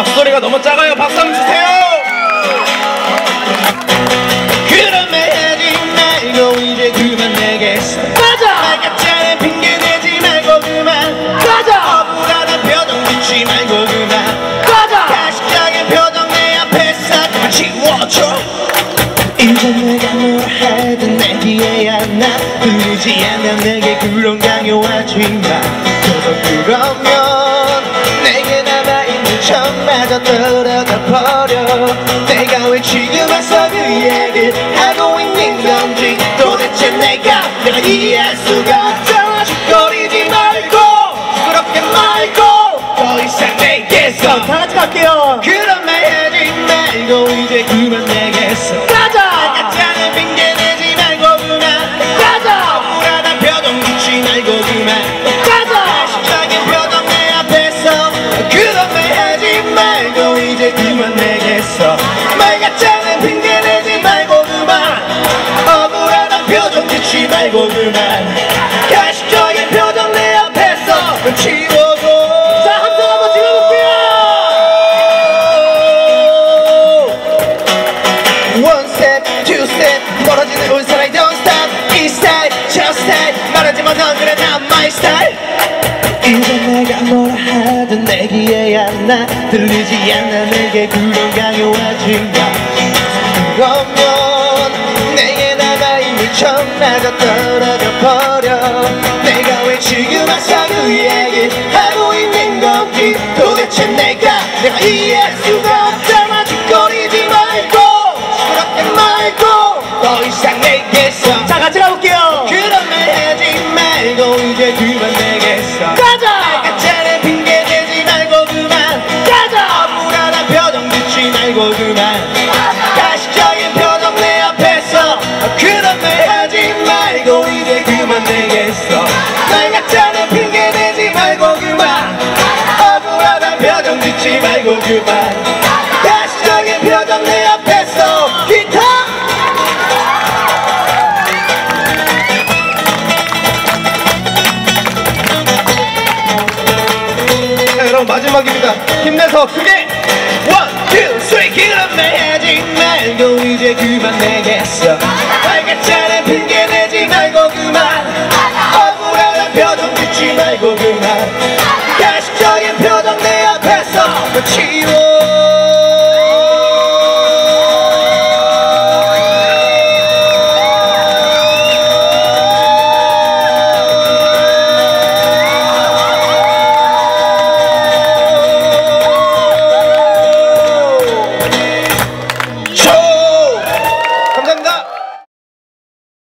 박소리가 너무 작아요. 박수 한번 주세요. 그런 말 하지 말고 이제 그만 내겠어. 가자. 말 같자는 핑계 대지 말고 그만 가자. 억울하다 표정 짓지 말고 그만 가자. 가식적인 표정 내 앞에서 그만 지워줘. 이제 내가 뭘 하든 내 뒤에야 나 들리지 않아 내게 그런 강요하지 마. 계속 그러면 내게 남아있는 척마저 떨어져 버려. 내가 왜 지금 와서 그 얘기를 하고 있는 건지 도대체 내가 이해할 수가 없잖아. 짓거리지 말고 시끄럽게 말고 더 이상 내게서 다 같이 갈게요. 그런 말 하지 말고 이제 그만 내겠어. 가자. 가짜는 핑계 대지 말고 그만 가자. 억울하다 표정 짓지 말고 그만 가자. 가식적인 표정 내 앞에서 그런 말 하지 말고 이제 그만 내겠어. 말 같자는 핑계 대지 말고 그만 억울하다 표정 짓지 말고 그만 가식적인 표정 내 앞에서 치워줘. 자, 함성 한번 질러볼게요. One step, two step 멀어지는 온 사람이 don't stop. 이 스타일, 저 스타일 말하지만 넌 그래 난 my style. 이제 내가 뭐라 하든 내 귀에야 나 들리지 않아 내게 그런 강요하지 마. 그러면 내게 남아있는 척마저 떨어져 버려. 내가 왜 지금 와서 그 얘기 하고 있는 건지 도대체 내가 이해할 수가 없잖아. 짓거리지 말고 시끄럽게 말고 더 이상 내겠어. 자, 같이 가볼게요. 그런 말 하지 말고 이제 그만 내겠어. 가자. 가짜는 핑계 대지 말고 그만 가자. 억울하다 표정 짓지 말고 그만 가식적인 표정 내 앞에서 그런 말 하지 말고 이제 그만 내겠어. 말 같자는 핑계 대지 말고 그만 억울하다 표정 짓지 말고 그만 가식적인 표정 내 앞에서 기타. 자, 여러분 마지막입니다. 힘내서 크게 One, two, three. 그런 말 하지 말고 이제 그만 내겠어. 빨갛잖은 핑계 대지 말고 그만 억울하다 표정 짓지 말고 그만 가식적인 표정 내 앞에서 치워.